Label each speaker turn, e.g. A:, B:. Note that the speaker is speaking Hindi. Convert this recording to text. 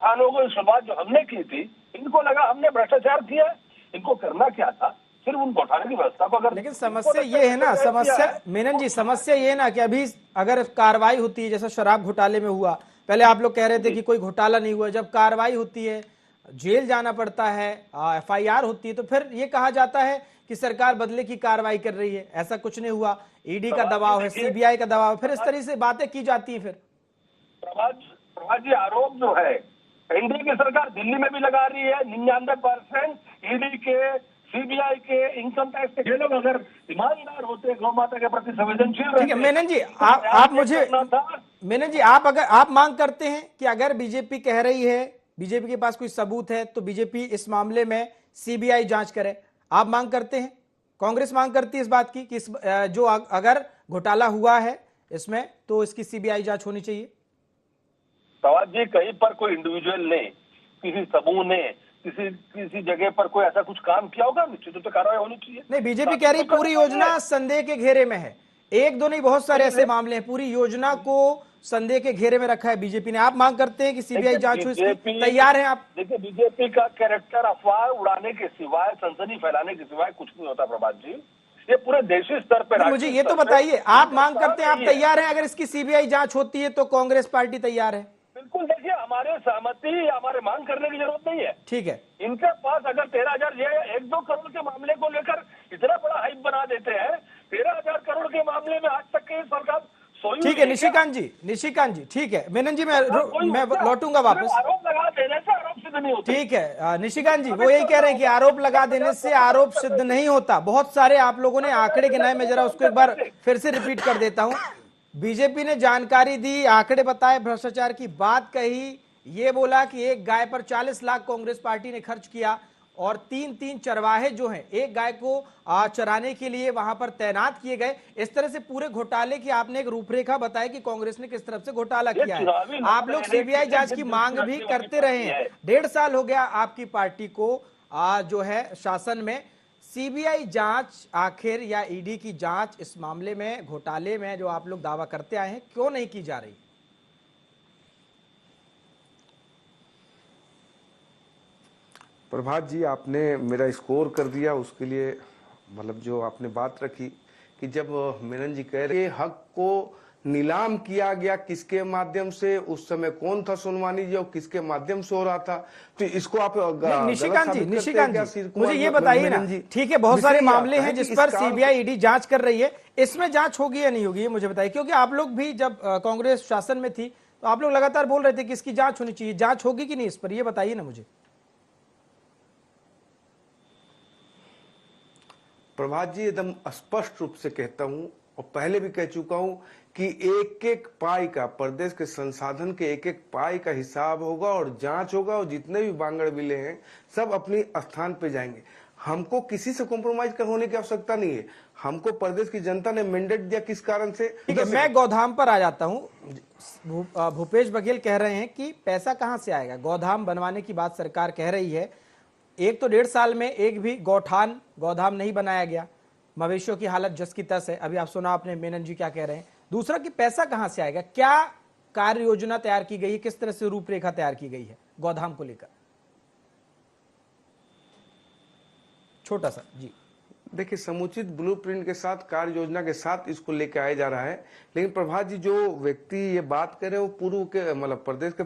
A: किसानों को शुरुआत जो हमने की थी, इनको लगा हमने भ्रष्टाचार किया, इनको करना क्या था, सिर्फ उनको उठाने की व्यवस्था को अगर।
B: लेकिन समस्या ये है ना, समस्या मेनन जी, समस्या ये है ना कि अभी अगर कार्रवाई होती है, जैसा शराब घोटाले में हुआ, पहले आप लोग कह रहे थे कि कोई घोटाला नहीं हुआ, जब कार्रवाई होती है, जेल जाना पड़ता है, एफआईआर होती है, तो फिर ये कहा जाता है कि सरकार बदले की कार्रवाई कर रही है। ऐसा कुछ नहीं हुआ, ईडी का दबाव है, सीबीआई का दबाव है, फिर इस तरह से बातें की जाती है। फिर
A: प्रभात जी, आरोप जो है एनडीए की सरकार दिल्ली में भी लगा रही है, 99% ईडी के, सीबीआई के, इनकम टैक्स के, ये लोग अगर ईमानदार होते, गौ माता के प्रति संवेदनशील,
B: ठीक है मेनन जी, आप मुझे, मेनन जी, आप मांग करते हैं कि अगर बीजेपी कह रही है, बीजेपी के पास कोई सबूत है, तो बीजेपी इस मामले में सीबीआई जांच करे, आप मांग करते हैं? कांग्रेस मांग करती है इस बात की कि इस जो अगर घोटाला हुआ है इसमें, तो इसकी सीबीआई जांच होनी चाहिए।
A: सवाल जी, कहीं पर कोई इंडिविजुअल ने, किसी समूह ने, किसी जगह पर कोई ऐसा कुछ काम किया होगा, निश्चित रूप से कार्रवाई होनी चाहिए।
B: नहीं, बीजेपी कह रही पूरी योजना संदेह के घेरे में है। एक दो नहीं, बहुत सारे ऐसे मामले हैं, पूरी योजना को संदेह के घेरे में रखा है बीजेपी ने। आप मांग करते हैं कि सीबीआई जांच हो, इसकी तैयार हैं आप?
A: देखिए, बीजेपी का कैरेक्टर अफवाह उड़ाने के सिवाय, सनसनी फैलाने के सिवाय कुछ नहीं होता प्रभात जी। ये पूरे देशी स्तर पर,
B: मुझे ये तो बताइए, आप मांग करते हैं, आप तैयार हैं अगर इसकी सीबीआई जांच होती है तो कांग्रेस पार्टी तैयार है?
A: बिल्कुल, देखिए, हमारे सहमति, हमारे मांग करने की जरूरत नहीं है।
B: ठीक है,
A: इनके पास अगर 13,000, ये 1-2 करोड़ के मामले को लेकर इतना बड़ा हाइप बना देते हैं, 13,000 करोड़ के मामले में आज तक की सरकार सोई।
B: ठीक है निशिकांत जी, ठीक है मेनन जी, मैं लौटूंगा वापस।
A: आरोप लगा देने से आरोप सिद्ध नहीं होता।
B: ठीक है निशिकांत जी, वो यही कह रहे हैं कि आरोप लगा देने से आरोप सिद्ध नहीं होता। बहुत सारे आप लोगों ने आंकड़े गिनाए, मैं जरा उसको एक बार फिर से रिपीट कर देता हूं। बीजेपी ने जानकारी दी, आंकड़े बताए, भ्रष्टाचार की बात कही, ये बोला कि एक गाय पर 40 लाख कांग्रेस पार्टी ने खर्च किया, और 3-3 चरवाहे जो हैं एक गाय को चराने के लिए वहां पर तैनात किए गए। इस तरह से पूरे घोटाले की आपने एक रूपरेखा बताई कि कांग्रेस ने किस तरफ से घोटाला किया है। आप लोग सीबीआई जांच की मांग भी करते रहे हैं, 1.5 साल हो गया आपकी पार्टी को जो है शासन में। सीबीआई जांच आखिर, या ईडी की जांच इस मामले में, घोटाले में जो आप लोग दावा करते आए हैं, क्यों नहीं की जा रही?
C: प्रभात जी, आपने मेरा स्कोर कर दिया, उसके लिए मतलब जो आपने बात रखी कि जब मेनन जी कह रहे हक को नीलाम किया गया, किसके माध्यम से, उस समय कौन था सोनवानी जी और किसके माध्यम से हो रहा था, तो इसको आप
B: निशिकांत जी मुझे ये बताइए ना। ठीक है, बहुत सारे मामले हैं जिस पर सीबीआई ईडी जांच कर रही है, इसमें जांच होगी या नहीं होगी, ये मुझे बताइए। क्योंकि आप लोग भी जब कांग्रेस शासन में थी तो आप लोग लगातार बोल रहे थे कि इसकी जांच होनी चाहिए, जांच होगी कि नहीं इस पर, ये बताइए ना मुझे।
C: प्रभात जी, एकदम स्पष्ट रूप से कहता हूं और पहले भी कह चुका हूं कि एक एक पाई का, प्रदेश के संसाधन के एक एक पाई का हिसाब होगा और जांच होगा, और जितने भी बांगड़ बिले हैं सब अपनी स्थान पे जाएंगे। हमको किसी से कॉम्प्रोमाइज होने की आवश्यकता नहीं है। हमको प्रदेश की जनता ने मैंडेट दिया, किस कारण से।
B: ठीक है, मैं गौधाम पर आ जाता हूं। भूपेश बघेल कह रहे हैं कि पैसा कहां से आएगा, गौधाम बनवाने की बात सरकार कह रही है। एक तो 1.5 साल में एक भी गौधाम नहीं बनाया गया, मवेशियों की हालत जस की तस है। अभी आप सुना आपने मेनन जी क्या कह रहे हैं। दूसरा कि पैसा कहां से आएगा, क्या कार्य योजना तैयार की गई है, किस तरह से रूपरेखा तैयार की गई है गौधाम को लेकर? छोटा सा जी।
C: देखिए, समुचित ब्लूप्रिंट के साथ, कार्य योजना के साथ इसको लेकर आया जा रहा है। लेकिन प्रभात जी, जो व्यक्ति ये बात करे वो पूर्व के, मतलब प्रदेश के